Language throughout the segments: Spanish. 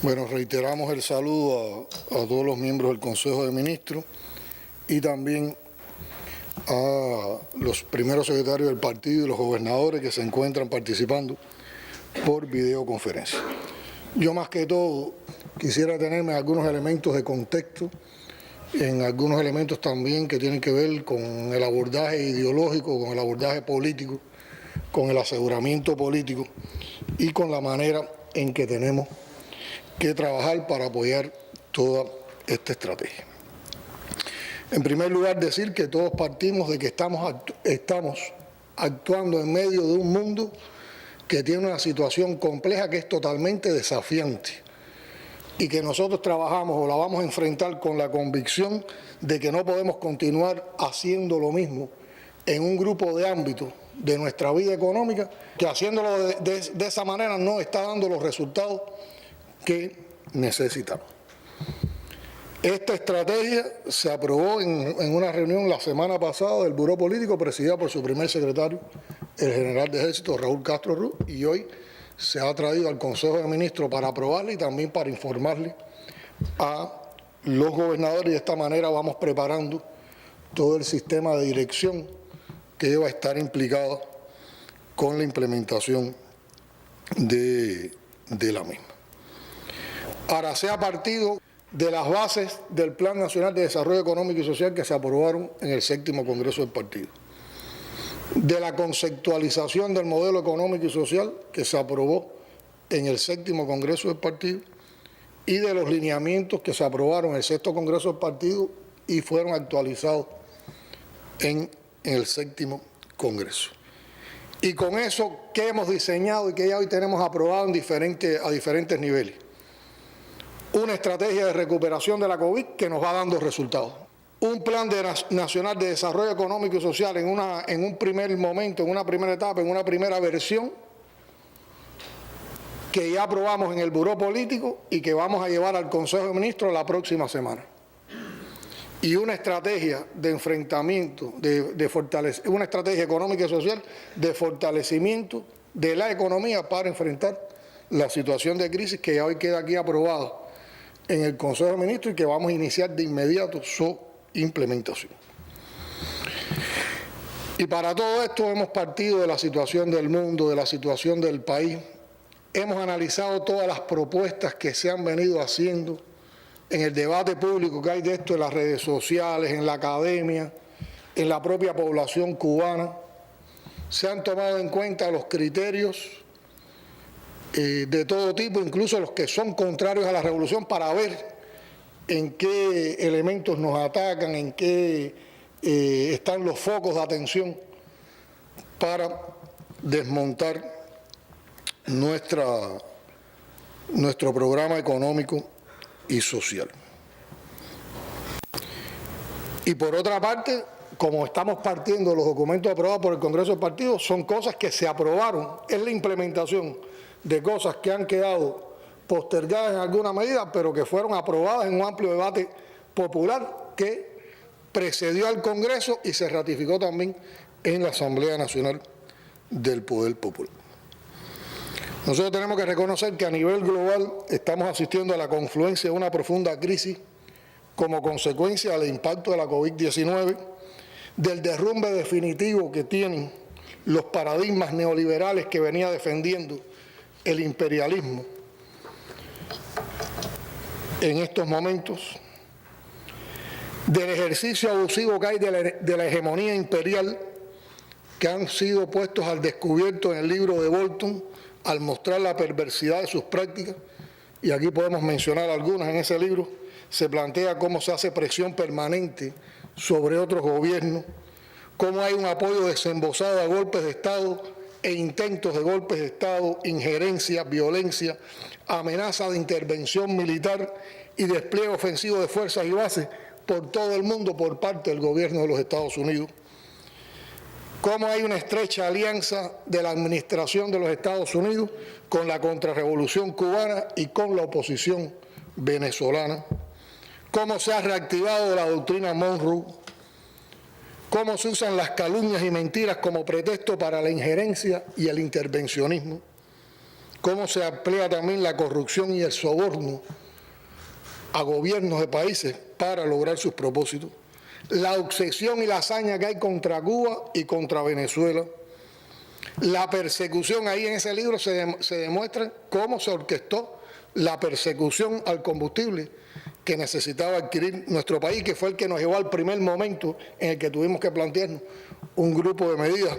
Bueno, reiteramos el saludo a todos los miembros del Consejo de Ministros y también a los primeros secretarios del partido y los gobernadores que se encuentran participando por videoconferencia. Yo más que todo quisiera tenerme algunos elementos de contexto, en algunos elementos también que tienen que ver con el abordaje ideológico, con el abordaje político, con el aseguramiento político y con la manera en que tenemos que trabajar para apoyar toda esta estrategia. En primer lugar, decir que todos partimos de que estamos actuando en medio de un mundo que tiene una situación compleja que es totalmente desafiante y que nosotros trabajamos o la vamos a enfrentar con la convicción de que no podemos continuar haciendo lo mismo en un grupo de ámbitos de nuestra vida económica, que haciéndolo de esa manera no está dando los resultados que necesitamos. Esta estrategia se aprobó en una reunión la semana pasada del Buró Político, presidida por su primer secretario, el general de Ejército Raúl Castro Ruz, y hoy se ha traído al Consejo de Ministros para aprobarla y también para informarle a los gobernadores, y de esta manera vamos preparando todo el sistema de dirección que va a estar implicado con la implementación de la misma. Ahora, se ha partido de las bases del Plan Nacional de Desarrollo Económico y Social que se aprobaron en el 7º Congreso del Partido, de la conceptualización del modelo económico y social que se aprobó en el 7º Congreso del Partido y de los lineamientos que se aprobaron en el 6º Congreso del Partido y fueron actualizados en el 7º Congreso. Y con eso, ¿qué hemos diseñado y que ya hoy tenemos aprobado a diferentes niveles? Una estrategia de recuperación de la COVID que nos va dando resultados. Un plan nacional de desarrollo económico y social en un primer momento, en una primera etapa, en una primera versión, que ya aprobamos en el Buró Político y que vamos a llevar al Consejo de Ministros la próxima semana. Y una estrategia de enfrentamiento, una estrategia económica y social de fortalecimiento de la economía para enfrentar la situación de crisis que ya hoy queda aquí aprobada en el Consejo de Ministros y que vamos a iniciar de inmediato su implementación. Y para todo esto hemos partido de la situación del mundo, de la situación del país. Hemos analizado todas las propuestas que se han venido haciendo en el debate público que hay de esto en las redes sociales, en la academia, en la propia población cubana. Se han tomado en cuenta los criterios de todo tipo, incluso los que son contrarios a la revolución, para ver en qué elementos nos atacan, en qué están los focos de atención para desmontar nuestro programa económico y social. Y por otra parte, como estamos partiendo de los documentos aprobados por el Congreso del Partido, son cosas que se aprobaron, es la implementación de cosas que han quedado postergadas en alguna medida, pero que fueron aprobadas en un amplio debate popular que precedió al Congreso y se ratificó también en la Asamblea Nacional del Poder Popular. Nosotros tenemos que reconocer que a nivel global estamos asistiendo a la confluencia de una profunda crisis como consecuencia del impacto de la COVID-19, del derrumbe definitivo que tienen los paradigmas neoliberales que venía defendiendo el imperialismo en estos momentos, del ejercicio abusivo que hay de la hegemonía imperial que han sido puestos al descubierto en el libro de Bolton al mostrar la perversidad de sus prácticas, y aquí podemos mencionar algunas. En ese libro se plantea cómo se hace presión permanente sobre otros gobiernos, cómo hay un apoyo desembosado a golpes de Estado e intentos de golpes de Estado, injerencia, violencia, amenaza de intervención militar y despliegue ofensivo de fuerzas y bases por todo el mundo por parte del gobierno de los Estados Unidos. Cómo hay una estrecha alianza de la administración de los Estados Unidos con la contrarrevolución cubana y con la oposición venezolana. Cómo se ha reactivado la doctrina Monroe. Cómo se usan las calumnias y mentiras como pretexto para la injerencia y el intervencionismo. cómo se emplea también la corrupción y el soborno a gobiernos de países para lograr sus propósitos, la obsesión y la hazaña que hay contra Cuba y contra Venezuela, la persecución. Ahí en ese libro se demuestra cómo se orquestó la persecución al combustible que necesitaba adquirir nuestro país, que fue el que nos llevó al primer momento en el que tuvimos que plantearnos un grupo de medidas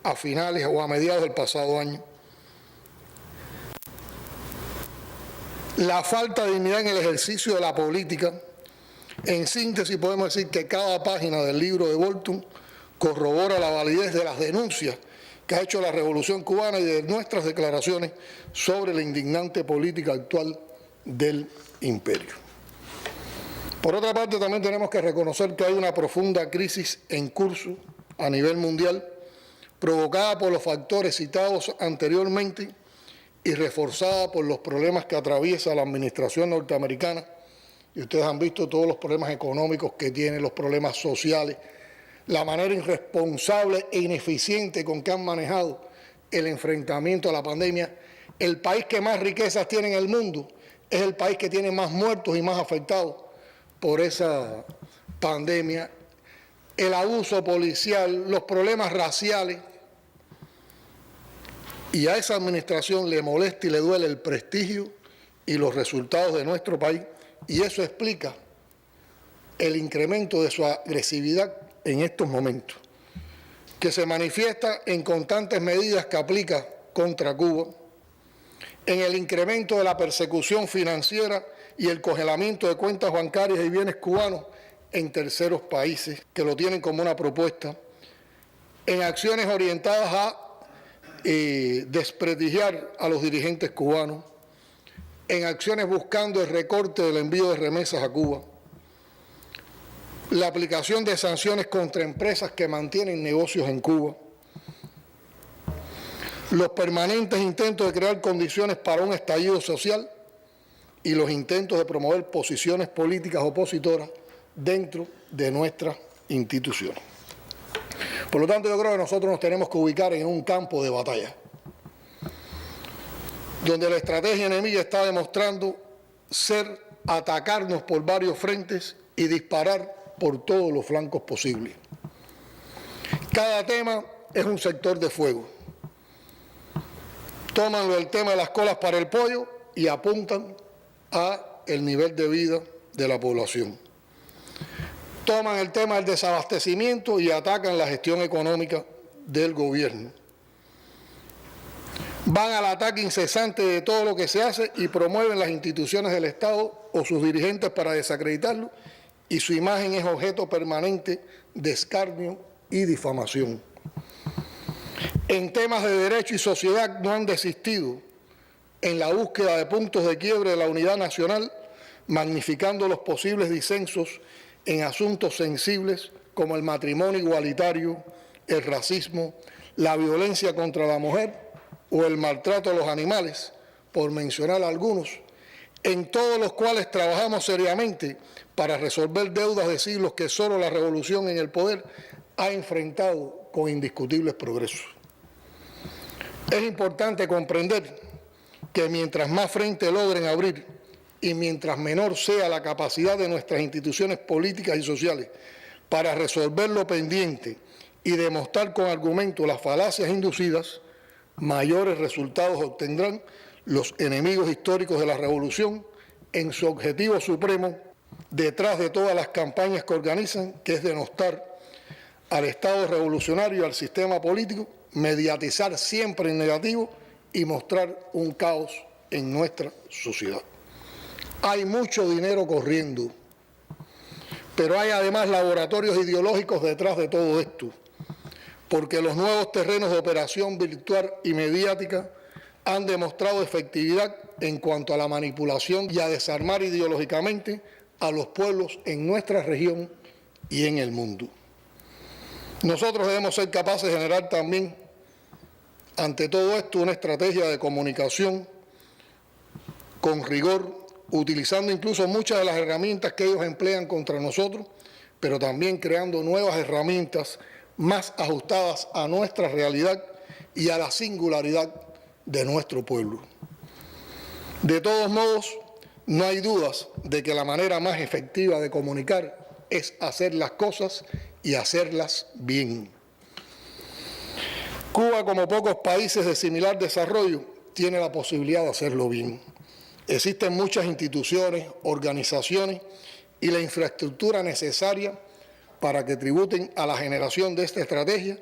a finales o a mediados del pasado año. La falta de dignidad en el ejercicio de la política. En síntesis, podemos decir que cada página del libro de Bolton corrobora la validez de las denuncias que ha hecho la Revolución Cubana y de nuestras declaraciones sobre la indignante política actual del imperio. Por otra parte, también tenemos que reconocer que hay una profunda crisis en curso a nivel mundial, provocada por los factores citados anteriormente y reforzada por los problemas que atraviesa la administración norteamericana. Y ustedes han visto todos los problemas económicos que tiene, los problemas sociales, la manera irresponsable e ineficiente con que han manejado el enfrentamiento a la pandemia. El país que más riquezas tiene en el mundo es el país que tiene más muertos y más afectados por esa pandemia. El abuso policial, los problemas raciales. Y a esa administración le molesta y le duele el prestigio y los resultados de nuestro país. Y eso explica el incremento de su agresividad en estos momentos, que se manifiesta en constantes medidas que aplica contra Cuba, en el incremento de la persecución financiera y el congelamiento de cuentas bancarias y bienes cubanos en terceros países que lo tienen como una propuesta, en acciones orientadas a desprestigiar a los dirigentes cubanos, en acciones buscando el recorte del envío de remesas a Cuba, la aplicación de sanciones contra empresas que mantienen negocios en Cuba, los permanentes intentos de crear condiciones para un estallido social y los intentos de promover posiciones políticas opositoras dentro de nuestras instituciones. Por lo tanto, yo creo que nosotros nos tenemos que ubicar en un campo de batalla, donde la estrategia enemiga está demostrando ser atacarnos por varios frentes y disparar por todos los flancos posibles. Cada tema es un sector de fuego. Toman el tema de las colas para el pollo y apuntan a el nivel de vida de la población. Toman el tema del desabastecimiento y atacan la gestión económica del gobierno. Van al ataque incesante de todo lo que se hace y promueven las instituciones del Estado o sus dirigentes para desacreditarlo, y su imagen es objeto permanente de escarnio y difamación. En temas de derecho y sociedad no han desistido en la búsqueda de puntos de quiebre de la unidad nacional, magnificando los posibles disensos en asuntos sensibles como el matrimonio igualitario, el racismo, la violencia contra la mujer o el maltrato a los animales, por mencionar algunos, en todos los cuales trabajamos seriamente para resolver deudas de siglos que solo la revolución en el poder ha enfrentado con indiscutibles progresos. Es importante comprender que mientras más frente logren abrir y mientras menor sea la capacidad de nuestras instituciones políticas y sociales para resolver lo pendiente y demostrar con argumentos las falacias inducidas, mayores resultados obtendrán los enemigos históricos de la revolución en su objetivo supremo, detrás de todas las campañas que organizan, que es denostar al Estado revolucionario y al sistema político, mediatizar siempre en negativo y mostrar un caos en nuestra sociedad. Hay mucho dinero corriendo, pero hay además laboratorios ideológicos detrás de todo esto, porque los nuevos terrenos de operación virtual y mediática han demostrado efectividad en cuanto a la manipulación y a desarmar ideológicamente a los pueblos en nuestra región y en el mundo. Nosotros debemos ser capaces de generar también, ante todo esto, una estrategia de comunicación con rigor, utilizando incluso muchas de las herramientas que ellos emplean contra nosotros, pero también creando nuevas herramientas más ajustadas a nuestra realidad y a la singularidad de nuestro pueblo. De todos modos, no hay dudas de que la manera más efectiva de comunicar es hacer las cosas y hacerlas bien. Cuba, como pocos países de similar desarrollo, tiene la posibilidad de hacerlo bien. Existen muchas instituciones, organizaciones y la infraestructura necesaria para que tributen a la generación de esta estrategia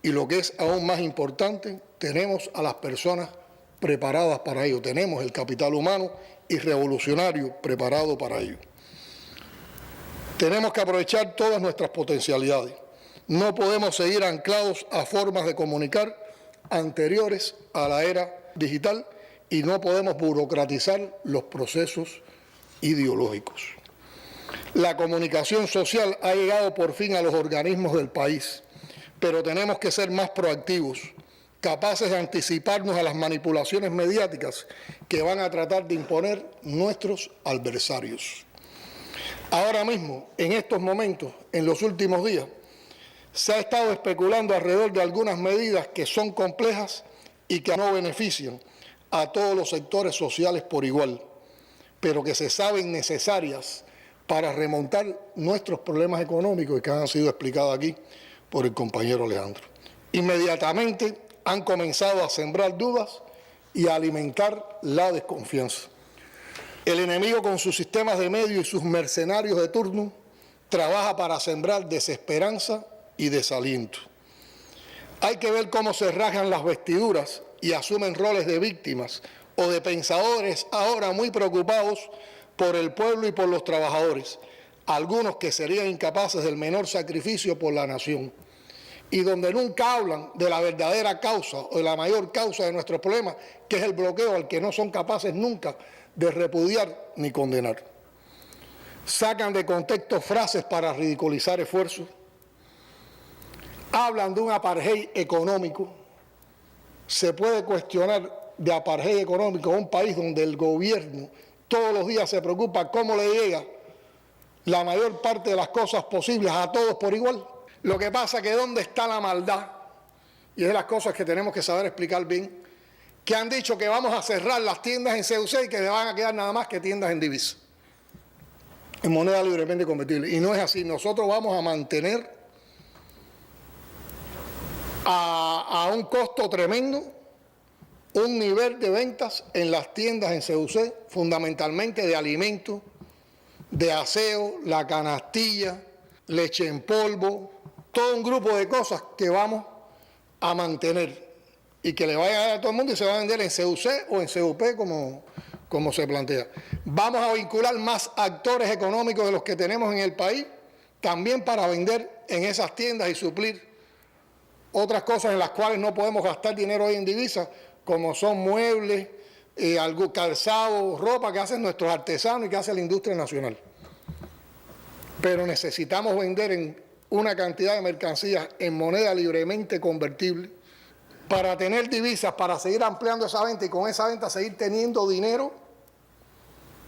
y, lo que es aún más importante, tenemos a las personas preparadas para ello. Tenemos el capital humano y revolucionario preparado para ello. Tenemos que aprovechar todas nuestras potencialidades. No podemos seguir anclados a formas de comunicar anteriores a la era digital y no podemos burocratizar los procesos ideológicos. La comunicación social ha llegado por fin a los organismos del país, pero tenemos que ser más proactivos, capaces de anticiparnos a las manipulaciones mediáticas que van a tratar de imponer nuestros adversarios. Ahora mismo, en estos momentos, en los últimos días, se ha estado especulando alrededor de algunas medidas que son complejas y que no benefician a todos los sectores sociales por igual, pero que se saben necesarias para remontar nuestros problemas económicos y que han sido explicados aquí por el compañero Alejandro. Inmediatamente han comenzado a sembrar dudas y a alimentar la desconfianza. El enemigo, con sus sistemas de medios y sus mercenarios de turno, trabaja para sembrar desesperanza y desaliento. Hay que ver cómo se rasgan las vestiduras y asumen roles de víctimas o de pensadores ahora muy preocupados por el pueblo y por los trabajadores, algunos que serían incapaces del menor sacrificio por la nación, y donde nunca hablan de la verdadera causa o de la mayor causa de nuestros problemas, que es el bloqueo al que no son capaces nunca de repudiar ni condenar. Sacan de contexto frases para ridiculizar esfuerzos, hablan de un apartheid económico. Se puede cuestionar de apartheid económico a un país donde el gobierno todos los días se preocupa cómo le llega la mayor parte de las cosas posibles a todos por igual. Lo que pasa es que ¿dónde está la maldad? Y es de las cosas que tenemos que saber explicar bien, que han dicho que vamos a cerrar las tiendas en CUC y que le van a quedar nada más que tiendas en divisa, en moneda libremente convertible. Y no es así. Nosotros vamos a mantener a un costo tremendo un nivel de ventas en las tiendas en CUC, fundamentalmente de alimentos, de aseo, la canastilla, leche en polvo, todo un grupo de cosas que vamos a mantener y que le vaya a dar a todo el mundo y se va a vender en CUC o en CUP como se plantea. Vamos a vincular más actores económicos de los que tenemos en el país, también para vender en esas tiendas y suplir otras cosas en las cuales no podemos gastar dinero hoy en divisas, como son muebles, algún calzado, ropa que hacen nuestros artesanos y que hace la industria nacional. Pero necesitamos vender en una cantidad de mercancías en moneda libremente convertible para tener divisas, para seguir ampliando esa venta y con esa venta seguir teniendo dinero,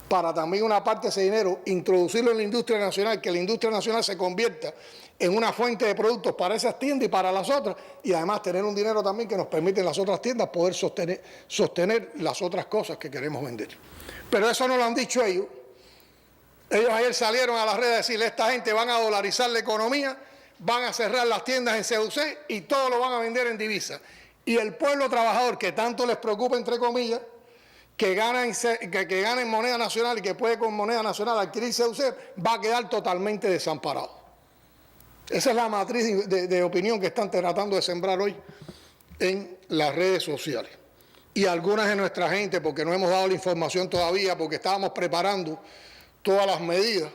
para también una parte de ese dinero introducirlo en la industria nacional, que la industria nacional se convierta en una fuente de productos para esas tiendas y para las otras, y además tener un dinero también que nos permite en las otras tiendas poder sostener las otras cosas que queremos vender. Pero eso no lo han dicho ellos. Ellos ayer salieron a las redes a decirle: esta gente van a dolarizar la economía, van a cerrar las tiendas en CUC y todo lo van a vender en divisas. Y el pueblo trabajador, que tanto les preocupa, entre comillas, que gana en moneda nacional y que puede con moneda nacional adquirir CUC, va a quedar totalmente desamparado. Esa es la matriz de opinión que están tratando de sembrar hoy en las redes sociales. Y algunas de nuestra gente, porque no hemos dado la información todavía, porque estábamos preparando todas las medidas,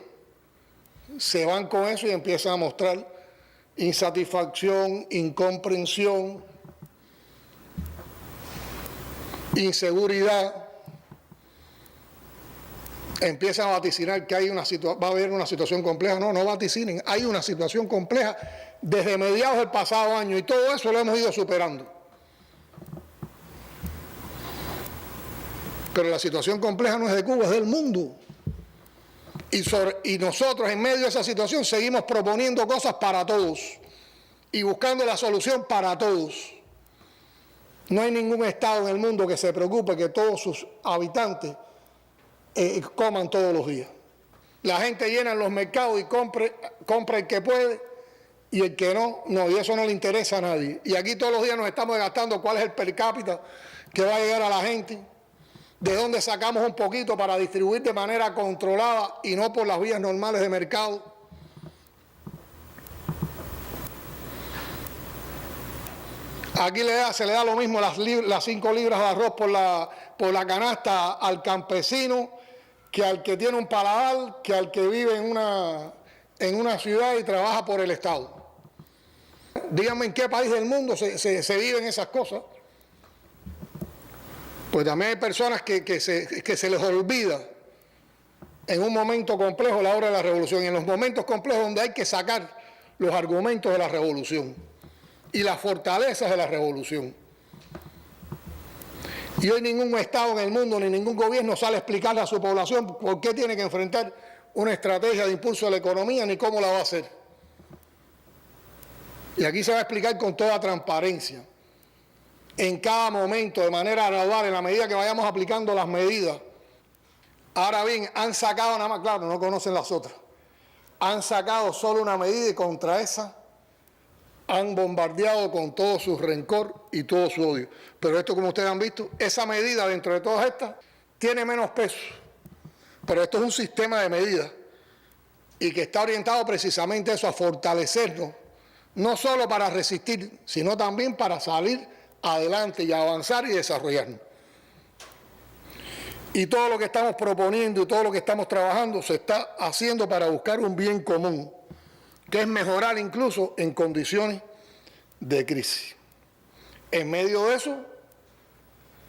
se van con eso y empiezan a mostrar insatisfacción, incomprensión, inseguridad. Empiezan a vaticinar que va a haber una situación compleja. No vaticinen, hay una situación compleja desde mediados del pasado año y todo eso lo hemos ido superando. Pero la situación compleja no es de Cuba, es del mundo. Y nosotros en medio de esa situación seguimos proponiendo cosas para todos y buscando la solución para todos. No hay ningún estado en el mundo que se preocupe que todos sus habitantes coman todos los días. La gente llena los mercados y compra el que puede y el que no, y eso no le interesa a nadie. Y aquí todos los días nos estamos gastando cuál es el per cápita que va a llegar a la gente, de dónde sacamos un poquito para distribuir de manera controlada y no por las vías normales de mercado. Aquí se le da lo mismo las 5 libras de arroz por la canasta al campesino que al que tiene un paladar, que al que vive en una ciudad y trabaja por el Estado. Díganme en qué país del mundo se viven esas cosas. Pues también hay personas que se les olvida en un momento complejo la hora de la revolución, y en los momentos complejos donde hay que sacar los argumentos de la revolución y las fortalezas de la revolución. Y hoy ningún Estado en el mundo ni ningún gobierno sale a explicarle a su población por qué tiene que enfrentar una estrategia de impulso de la economía ni cómo la va a hacer. Y aquí se va a explicar con toda transparencia, en cada momento, de manera gradual, en la medida que vayamos aplicando las medidas. Ahora bien, han sacado nada más, claro, no conocen las otras, han sacado solo una medida y contra esa han bombardeado con todo su rencor y todo su odio. Pero esto, como ustedes han visto, esa medida dentro de todas estas tiene menos peso. Pero esto es un sistema de medidas y que está orientado precisamente a eso, a fortalecernos, no solo para resistir, sino también para salir adelante y avanzar y desarrollarnos. Y todo lo que estamos proponiendo y todo lo que estamos trabajando se está haciendo para buscar un bien común, que es mejorar incluso en condiciones de crisis. En medio de eso,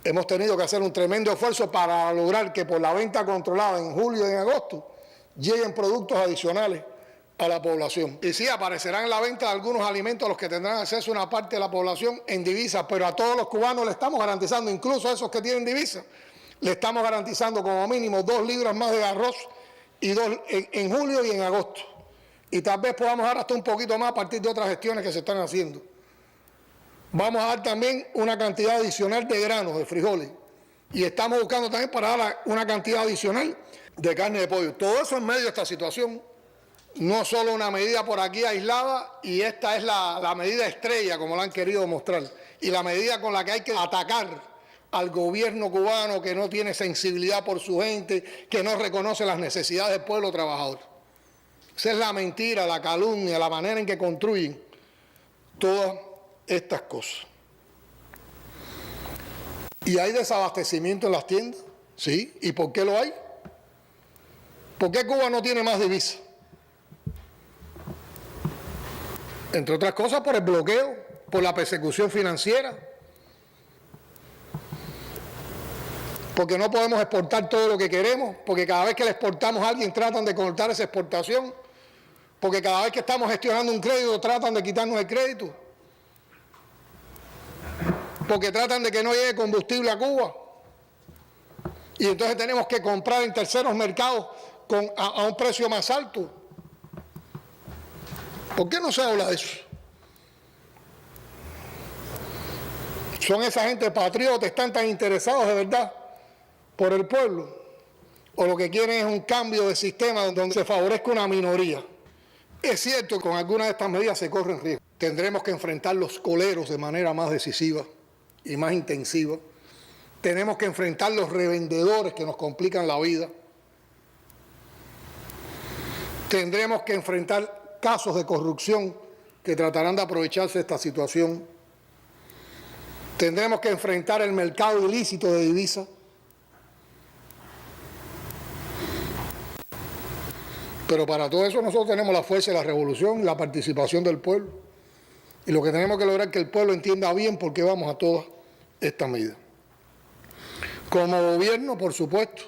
hemos tenido que hacer un tremendo esfuerzo para lograr que por la venta controlada en julio y en agosto lleguen productos adicionales a la población. Y sí, aparecerán en la venta de algunos alimentos a los que tendrán acceso una parte de la población en divisas, pero a todos los cubanos le estamos garantizando, incluso a esos que tienen divisas, le estamos garantizando como mínimo 2 libras más de arroz y en julio y en agosto. Y tal vez podamos dar hasta un poquito más a partir de otras gestiones que se están haciendo. Vamos a dar también una cantidad adicional de granos, de frijoles. Y estamos buscando también para dar una cantidad adicional de carne de pollo. Todo eso en medio de esta situación. No solo una medida por aquí aislada, y esta es la medida estrella, como la han querido mostrar, y la medida con la que hay que atacar al gobierno cubano que no tiene sensibilidad por su gente, que no reconoce las necesidades del pueblo trabajador. Esa es la mentira, la calumnia, la manera en que construyen todas estas cosas. ¿Y hay desabastecimiento en las tiendas? Sí. ¿Y por qué lo hay? ¿Por qué Cuba no tiene más divisas? Entre otras cosas por el bloqueo, por la persecución financiera, porque no podemos exportar todo lo que queremos, porque cada vez que le exportamos a alguien tratan de cortar esa exportación, porque cada vez que estamos gestionando un crédito tratan de quitarnos el crédito, porque tratan de que no llegue combustible a Cuba, y entonces tenemos que comprar en terceros mercados a un precio más alto. ¿Por qué no se habla de eso? ¿Son esa gente patriota, están tan interesados de verdad por el pueblo? ¿O lo que quieren es un cambio de sistema donde se favorezca una minoría? Es cierto que con algunas de estas medidas se corren riesgos. Tendremos que enfrentar los coleros de manera más decisiva y más intensiva. Tenemos que enfrentar los revendedores que nos complican la vida. Tendremos que enfrentar casos de corrupción que tratarán de aprovecharse de esta situación. Tendremos que enfrentar el mercado ilícito de divisas. Pero para todo eso nosotros tenemos la fuerza de la revolución y la participación del pueblo. Y lo que tenemos que lograr es que el pueblo entienda bien por qué vamos a todas estas medidas. Como gobierno, por supuesto,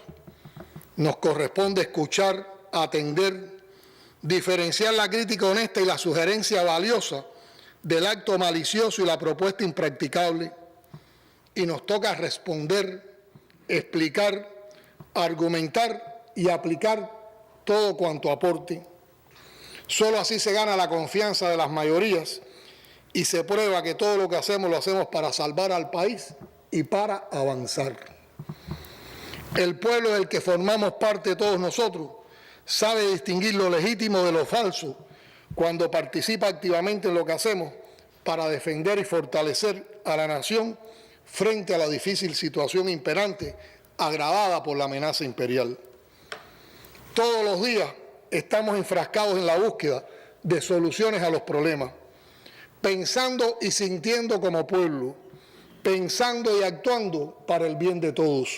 nos corresponde escuchar, atender, diferenciar la crítica honesta y la sugerencia valiosa del acto malicioso y la propuesta impracticable, y nos toca responder, explicar, argumentar y aplicar todo cuanto aporte. Solo así se gana la confianza de las mayorías y se prueba que todo lo que hacemos lo hacemos para salvar al país y para avanzar. El pueblo del que formamos parte todos nosotros sabe distinguir lo legítimo de lo falso cuando participa activamente en lo que hacemos para defender y fortalecer a la nación frente a la difícil situación imperante agravada por la amenaza imperial. Todos los días estamos enfrascados en la búsqueda de soluciones a los problemas, pensando y sintiendo como pueblo, pensando y actuando para el bien de todos.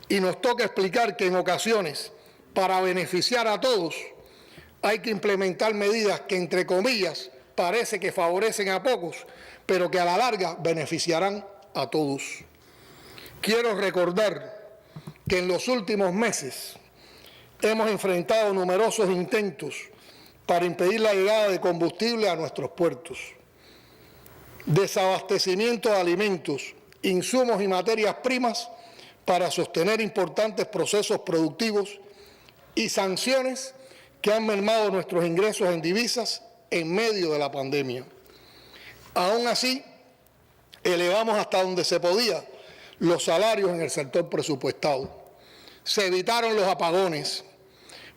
Y nos toca explicar que en ocasiones, para beneficiar a todos, hay que implementar medidas que, entre comillas, parece que favorecen a pocos, pero que a la larga beneficiarán a todos. Quiero recordar que en los últimos meses hemos enfrentado numerosos intentos para impedir la llegada de combustible a nuestros puertos, desabastecimiento de alimentos, insumos y materias primas para sostener importantes procesos productivos y sanciones que han mermado nuestros ingresos en divisas en medio de la pandemia. Aún así, elevamos hasta donde se podía los salarios en el sector presupuestado. Se evitaron los apagones,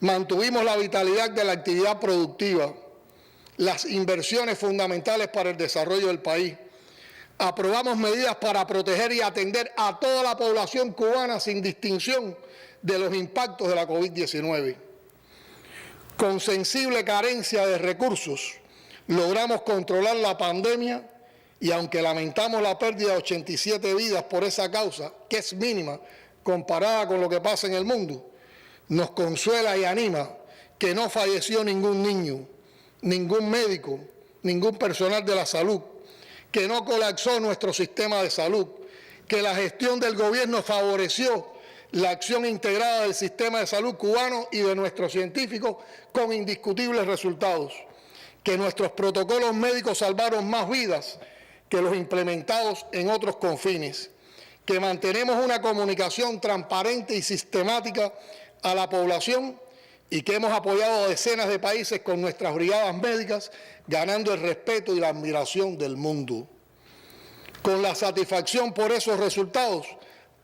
mantuvimos la vitalidad de la actividad productiva, las inversiones fundamentales para el desarrollo del país. Aprobamos medidas para proteger y atender a toda la población cubana sin distinción de los impactos de la COVID-19. Con sensible carencia de recursos, logramos controlar la pandemia y aunque lamentamos la pérdida de 87 vidas por esa causa, que es mínima comparada con lo que pasa en el mundo, nos consuela y anima que no falleció ningún niño, ningún médico, ningún personal de la salud, que no colapsó nuestro sistema de salud, que la gestión del gobierno favoreció la acción integrada del sistema de salud cubano y de nuestros científicos con indiscutibles resultados, que nuestros protocolos médicos salvaron más vidas que los implementados en otros confines, que mantenemos una comunicación transparente y sistemática a la población y que hemos apoyado a decenas de países con nuestras brigadas médicas, ganando el respeto y la admiración del mundo. Con la satisfacción por esos resultados,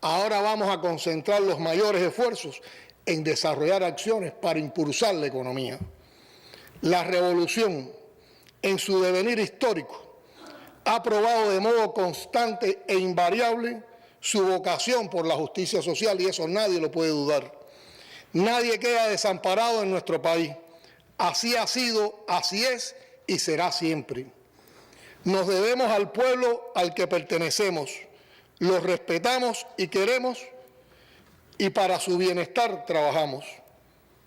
ahora vamos a concentrar los mayores esfuerzos en desarrollar acciones para impulsar la economía. La revolución, en su devenir histórico, ha probado de modo constante e invariable su vocación por la justicia social y eso nadie lo puede dudar. Nadie queda desamparado en nuestro país. Así ha sido, así es y será siempre. Nos debemos al pueblo al que pertenecemos, lo respetamos y queremos y para su bienestar trabajamos.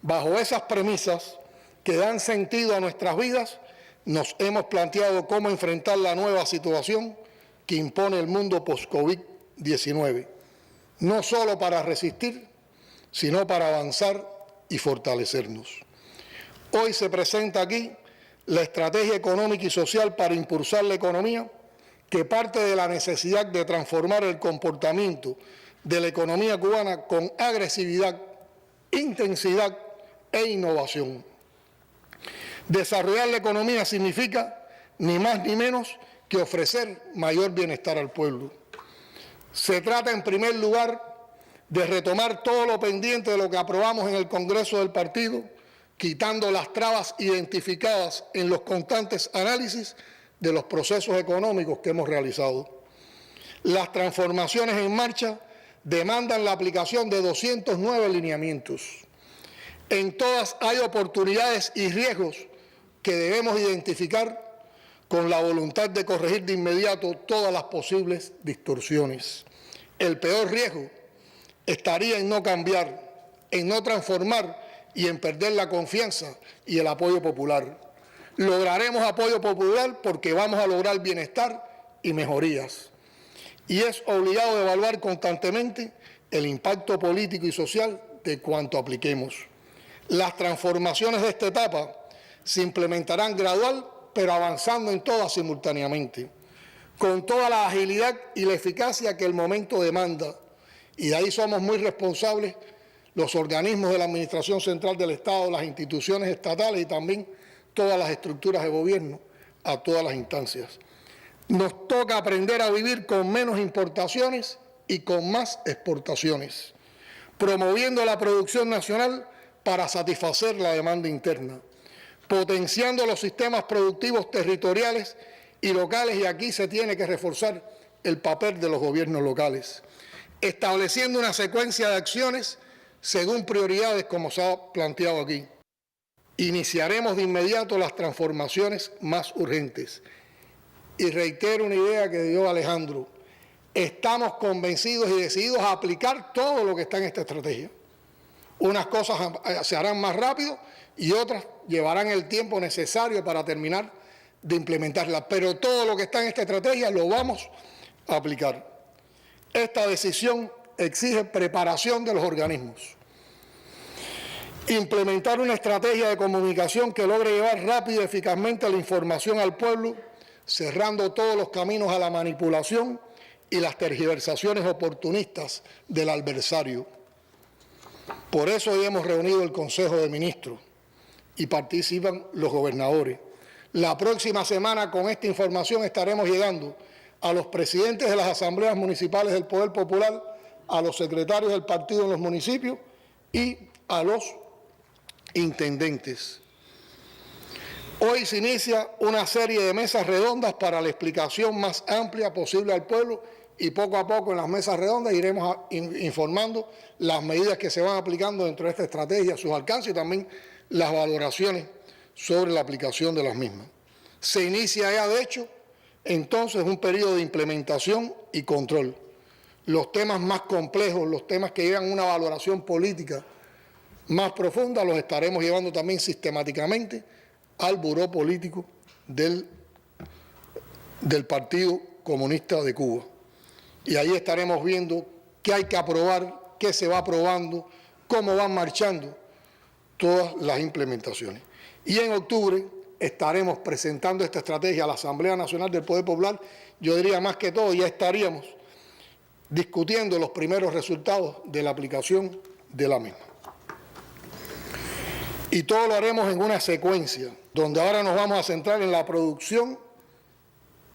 Bajo esas premisas que dan sentido a nuestras vidas, nos hemos planteado cómo enfrentar la nueva situación que impone el mundo post-COVID-19, no solo para resistir, sino para avanzar y fortalecernos. Hoy se presenta aquí la estrategia económica y social para impulsar la economía, que parte de la necesidad de transformar el comportamiento de la economía cubana con agresividad, intensidad e innovación. Desarrollar la economía significa ni más ni menos que ofrecer mayor bienestar al pueblo. Se trata, en primer lugar, de retomar todo lo pendiente de lo que aprobamos en el Congreso del Partido, quitando las trabas identificadas en los constantes análisis de los procesos económicos que hemos realizado. Las transformaciones en marcha demandan la aplicación de 209 lineamientos. En todas hay oportunidades y riesgos que debemos identificar con la voluntad de corregir de inmediato todas las posibles distorsiones. El peor riesgo estaría en no cambiar, en no transformar y en perder la confianza y el apoyo popular. Lograremos apoyo popular porque vamos a lograr bienestar y mejorías. Y es obligado evaluar constantemente el impacto político y social de cuanto apliquemos. Las transformaciones de esta etapa se implementarán gradual, pero avanzando en todas simultáneamente, con toda la agilidad y la eficacia que el momento demanda. Y de ahí somos muy responsables los organismos de la Administración Central del Estado, las instituciones estatales y también todas las estructuras de gobierno, a todas las instancias. Nos toca aprender a vivir con menos importaciones y con más exportaciones, promoviendo la producción nacional para satisfacer la demanda interna, potenciando los sistemas productivos territoriales y locales, y aquí se tiene que reforzar el papel de los gobiernos locales, estableciendo una secuencia de acciones según prioridades como se ha planteado aquí. Iniciaremos de inmediato las transformaciones más urgentes. Y reitero una idea que dio Alejandro, estamos convencidos y decididos a aplicar todo lo que está en esta estrategia. Unas cosas se harán más rápido y otras llevarán el tiempo necesario para terminar de implementarla, pero todo lo que está en esta estrategia lo vamos a aplicar. Esta decisión exige preparación de los organismos. Implementar una estrategia de comunicación que logre llevar rápido y eficazmente la información al pueblo, cerrando todos los caminos a la manipulación y las tergiversaciones oportunistas del adversario. Por eso hoy hemos reunido el Consejo de Ministros y participan los gobernadores. La próxima semana con esta información estaremos llegando a los presidentes de las asambleas municipales del Poder Popular, a los secretarios del partido en los municipios y a los intendentes. Hoy se inicia una serie de mesas redondas para la explicación más amplia posible al pueblo y poco a poco en las mesas redondas iremos informando las medidas que se van aplicando dentro de esta estrategia, sus alcances y también las valoraciones sobre la aplicación de las mismas. Se inicia ya, de hecho, entonces un periodo de implementación y control. Los temas más complejos, los temas que llevan una valoración política más profunda, los estaremos llevando también sistemáticamente al Buró Político del Partido Comunista de Cuba. Y ahí estaremos viendo qué hay que aprobar, qué se va aprobando, cómo van marchando todas las implementaciones. Y en octubre estaremos presentando esta estrategia a la Asamblea Nacional del Poder Popular. Yo diría más que todo, ya estaríamos discutiendo los primeros resultados de la aplicación de la misma. Y todo lo haremos en una secuencia, donde ahora nos vamos a centrar en la producción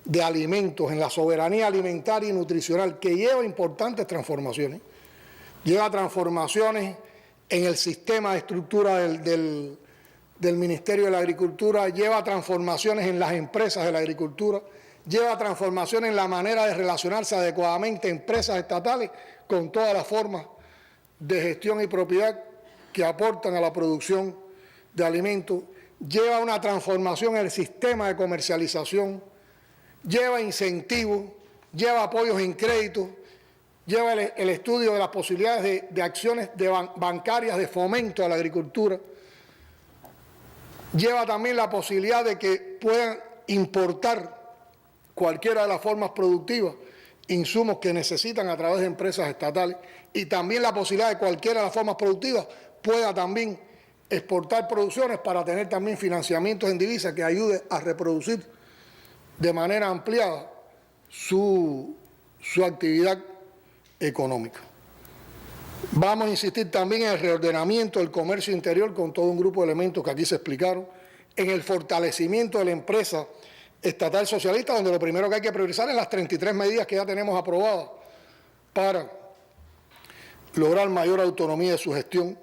de alimentos, en la soberanía alimentaria y nutricional, que lleva importantes transformaciones. Lleva transformaciones en el sistema de estructura del Ministerio de la Agricultura, lleva transformaciones en las empresas de la agricultura, lleva transformaciones en la manera de relacionarse adecuadamente empresas estatales con todas las formas de gestión y propiedad que aportan a la producción de alimentos, lleva una transformación en el sistema de comercialización, lleva incentivos, lleva apoyos en crédito, lleva el estudio de las posibilidades de acciones bancarias de fomento a la agricultura, lleva también la posibilidad de que puedan importar cualquiera de las formas productivas insumos que necesitan a través de empresas estatales y también la posibilidad de cualquiera de las formas productivas pueda también exportar producciones para tener también financiamientos en divisas que ayude a reproducir de manera ampliada su actividad económica. Vamos a insistir también en el reordenamiento del comercio interior con todo un grupo de elementos que aquí se explicaron, en el fortalecimiento de la empresa estatal socialista, donde lo primero que hay que priorizar es las 33 medidas que ya tenemos aprobadas para lograr mayor autonomía de su gestión,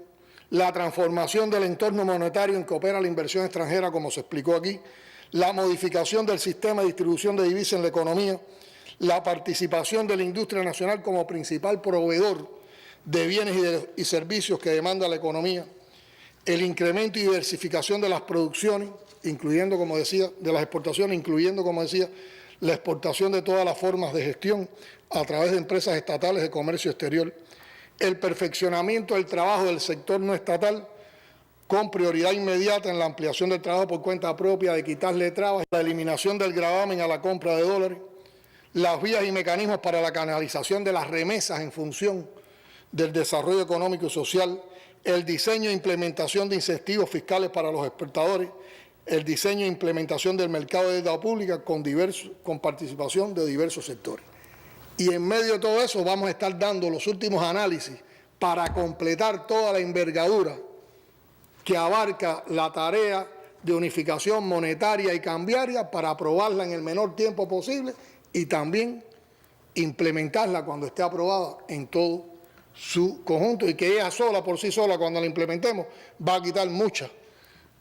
la transformación del entorno monetario en que opera la inversión extranjera, como se explicó aquí, la modificación del sistema de distribución de divisas en la economía, la participación de la industria nacional como principal proveedor de bienes y servicios que demanda la economía, el incremento y diversificación de las producciones, incluyendo, como decía, de las exportaciones, incluyendo, como decía, la exportación de todas las formas de gestión a través de empresas estatales de comercio exterior, el perfeccionamiento del trabajo del sector no estatal, con prioridad inmediata en la ampliación del trabajo por cuenta propia, de quitarle trabas, la eliminación del gravamen a la compra de dólares, las vías y mecanismos para la canalización de las remesas en función del desarrollo económico y social, el diseño e implementación de incentivos fiscales para los exportadores, el diseño e implementación del mercado de deuda pública con participación de diversos sectores. Y en medio de todo eso vamos a estar dando los últimos análisis para completar toda la envergadura que abarca la tarea de unificación monetaria y cambiaria para aprobarla en el menor tiempo posible y también implementarla cuando esté aprobada en todo su conjunto, y que ella sola, por sí sola, cuando la implementemos, va a quitar muchas,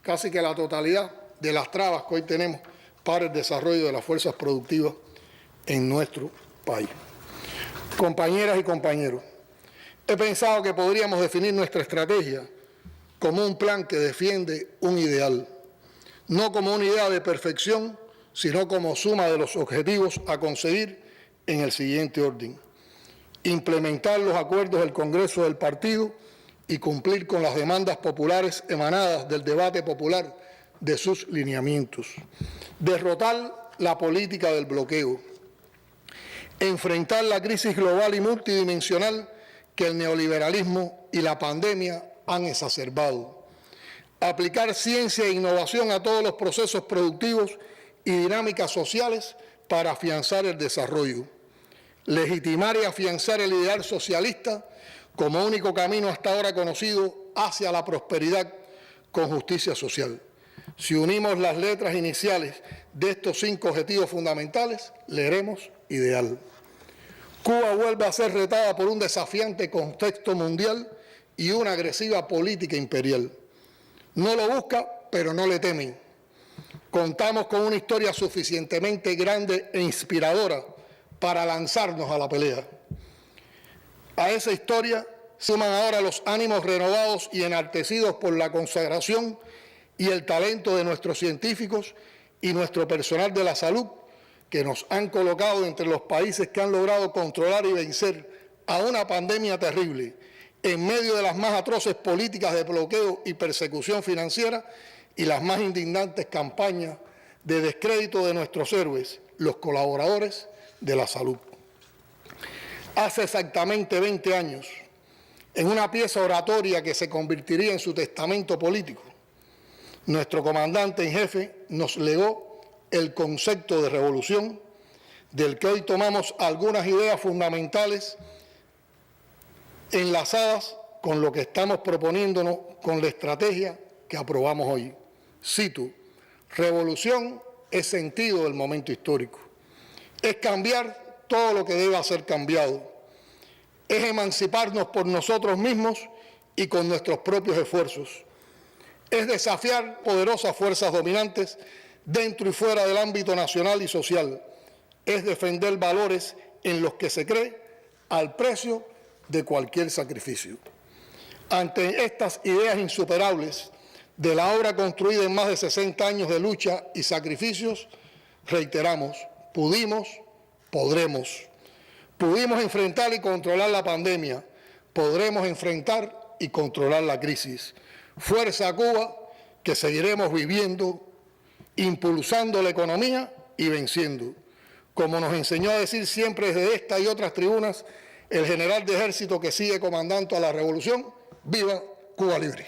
casi que la totalidad de las trabas que hoy tenemos para el desarrollo de las fuerzas productivas en nuestro país. Compañeras y compañeros, he pensado que podríamos definir nuestra estrategia como un plan que defiende un ideal, no como una idea de perfección, sino como suma de los objetivos a conseguir en el siguiente orden: implementar los acuerdos del Congreso del Partido y cumplir con las demandas populares emanadas del debate popular de sus lineamientos, derrotar la política del bloqueo, enfrentar la crisis global y multidimensional que el neoliberalismo y la pandemia han exacerbado, aplicar ciencia e innovación a todos los procesos productivos y dinámicas sociales para afianzar el desarrollo, legitimar y afianzar el ideal socialista como único camino hasta ahora conocido hacia la prosperidad con justicia social. Si unimos las letras iniciales de estos 5 objetivos fundamentales, leeremos ideal. Cuba vuelve a ser retada por un desafiante contexto mundial y una agresiva política imperial. No lo busca, pero no le temen. Contamos con una historia suficientemente grande e inspiradora para lanzarnos a la pelea. A esa historia suman ahora los ánimos renovados y enaltecidos por la consagración y el talento de nuestros científicos y nuestro personal de la salud, que nos han colocado entre los países que han logrado controlar y vencer a una pandemia terrible en medio de las más atroces políticas de bloqueo y persecución financiera y las más indignantes campañas de descrédito de nuestros héroes, los colaboradores de la salud. Hace exactamente 20 años, en una pieza oratoria que se convertiría en su testamento político, nuestro comandante en jefe nos legó el concepto de revolución, del que hoy tomamos algunas ideas fundamentales enlazadas con lo que estamos proponiéndonos con la estrategia que aprobamos hoy. Cito: revolución es sentido del momento histórico, es cambiar todo lo que deba ser cambiado, es emanciparnos por nosotros mismos y con nuestros propios esfuerzos, es desafiar poderosas fuerzas dominantes dentro y fuera del ámbito nacional y social, es defender valores en los que se cree al precio de cualquier sacrificio. Ante estas ideas insuperables de la obra construida en más de 60 años de lucha y sacrificios, reiteramos: pudimos, podremos. Pudimos enfrentar y controlar la pandemia, podremos enfrentar y controlar la crisis. Fuerza a Cuba, que seguiremos viviendo, impulsando la economía y venciendo. Como nos enseñó a decir siempre desde esta y otras tribunas el general de ejército que sigue comandando a la revolución: ¡viva Cuba libre!